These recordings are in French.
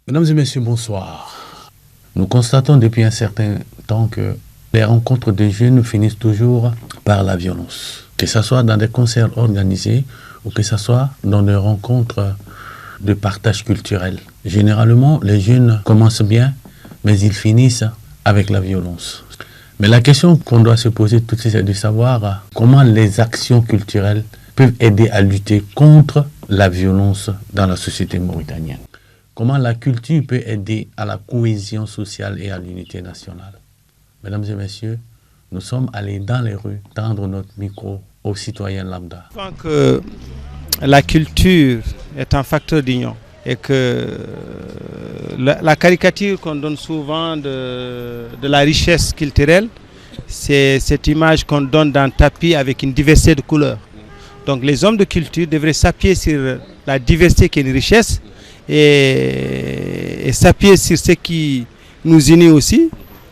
Mesdames et messieurs, bonsoir. Nous constatons depuis un certain temps que les rencontres des jeunes finissent toujours par la violence. Que ce soit dans des concerts organisés ou que ce soit dans des rencontres de partage culturel. Généralement, les jeunes commencent bien, mais ils finissent avec la violence. Mais la question qu'on doit se poser tout de suite, c'est de savoir comment les actions culturelles peuvent aider à lutter contre la violence dans la société mauritanienne. Comment la culture peut aider à la cohésion sociale et à l'unité nationale. Mesdames et messieurs, nous sommes allés dans les rues tendre notre micro aux citoyens lambda. Je pense que la culture est un facteur d'union et que la caricature qu'on donne souvent de la richesse culturelle, c'est cette image qu'on donne d'un tapis avec une diversité de couleurs. Donc les hommes de culture devraient s'appuyer sur la diversité qui est une richesse et s'appuyer sur ce qui nous unit aussi,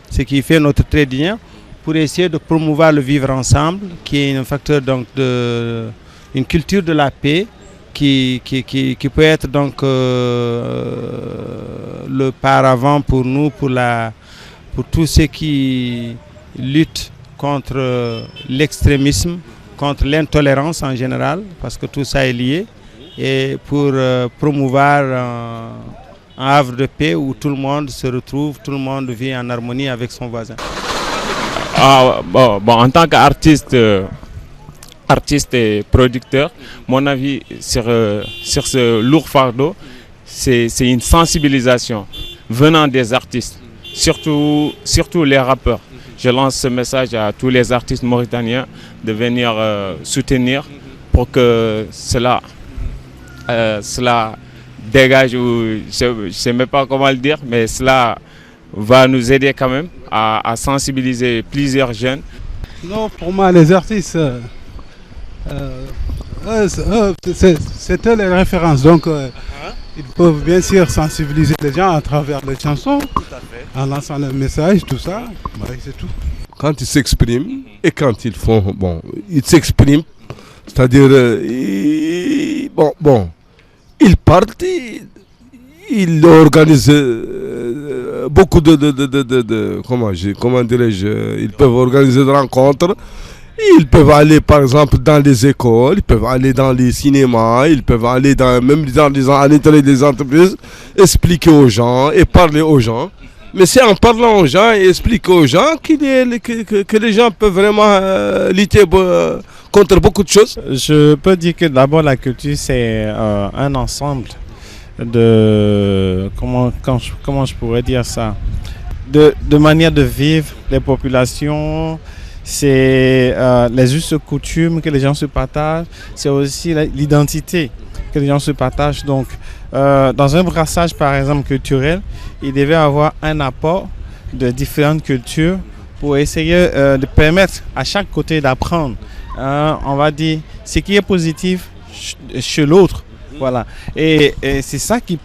ce qui fait notre trait d'union, pour essayer de promouvoir le vivre ensemble, qui est un facteur donc une culture de la paix qui peut être donc le paravent pour nous, pour tous ceux qui luttent contre l'extrémisme, contre l'intolérance en général, parce que tout ça est lié, et pour promouvoir un havre de paix où tout le monde se retrouve, tout le monde vit en harmonie avec son voisin. En tant qu'artiste et producteur, mon avis sur ce lourd fardeau, c'est une sensibilisation venant des artistes, surtout les rappeurs. Je lance ce message à tous les artistes mauritaniens de venir soutenir pour que cela dégage, ou je ne sais même pas comment le dire, mais cela va nous aider quand même à sensibiliser plusieurs jeunes. Non, pour moi, les artistes, c'est eux les références. Donc, ils peuvent bien sûr sensibiliser les gens à travers les chansons, en lançant le message, tout ça. C'est tout. Quand ils s'expriment et quand ils font, ils s'expriment, c'est-à-dire, ils partent, ils organisent beaucoup comment dirais-je, ils peuvent organiser des rencontres. Ils peuvent aller par exemple dans les écoles, ils peuvent aller dans les cinémas, ils peuvent aller même à l'intérieur des entreprises, expliquer aux gens et parler aux gens. Mais c'est en parlant aux gens et expliquer aux gens que les gens peuvent vraiment lutter contre beaucoup de choses. Je peux dire que d'abord la culture c'est un ensemble de comment je pourrais dire ça, de manière de vivre les populations. C'est les us et coutumes que les gens se partagent, c'est aussi l'identité que les gens se partagent. Donc, dans un brassage, par exemple, culturel, il devait avoir un apport de différentes cultures pour essayer de permettre à chaque côté d'apprendre, on va dire, ce qui est positif chez l'autre. Voilà. Et c'est ça qui...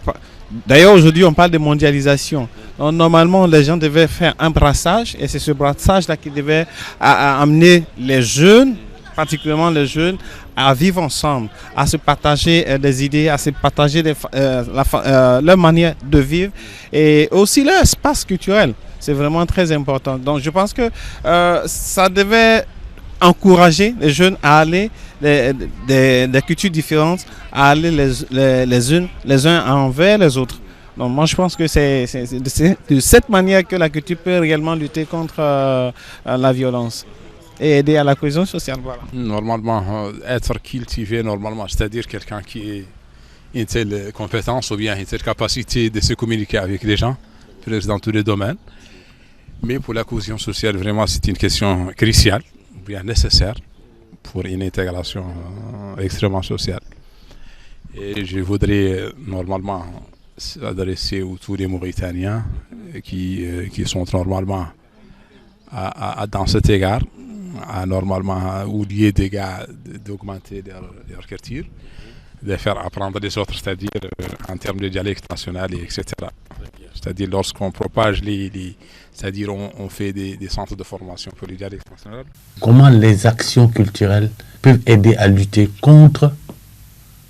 D'ailleurs, aujourd'hui, on parle de mondialisation. Donc, normalement, les gens devaient faire un brassage et c'est ce brassage-là qui devait amener les jeunes, particulièrement les jeunes, à vivre ensemble, à se partager des idées, à se partager leur manière de vivre et aussi leur espace culturel. C'est vraiment très important. Donc, je pense que ça devait encourager les jeunes à aller des cultures différentes, à aller les uns envers les autres. Donc moi je pense que c'est de cette manière que la culture peut réellement lutter contre la violence et aider à la cohésion sociale. Voilà. Normalement, être cultivé, c'est-à-dire quelqu'un qui a une telle compétence ou bien une telle capacité de se communiquer avec les gens, dans tous les domaines. Mais pour la cohésion sociale, vraiment c'est une question cruciale, ou bien nécessaire pour une intégration extrêmement sociale. Et je voudrais normalement s'adresser à tous les Mauritaniens qui sont normalement dans cet égard, à oublier des gars d'augmenter leur culture, de faire apprendre les autres, c'est-à-dire en termes de dialecte national, etc. C'est-à-dire lorsqu'on propage c'est-à-dire on fait des centres de formation pour les dialectes nationaux. Comment les actions culturelles peuvent aider à lutter contre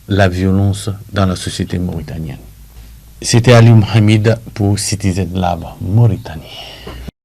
la violence dans la société mauritanienne? C'était Ali Mohamed pour Citizen Lab Mauritanie.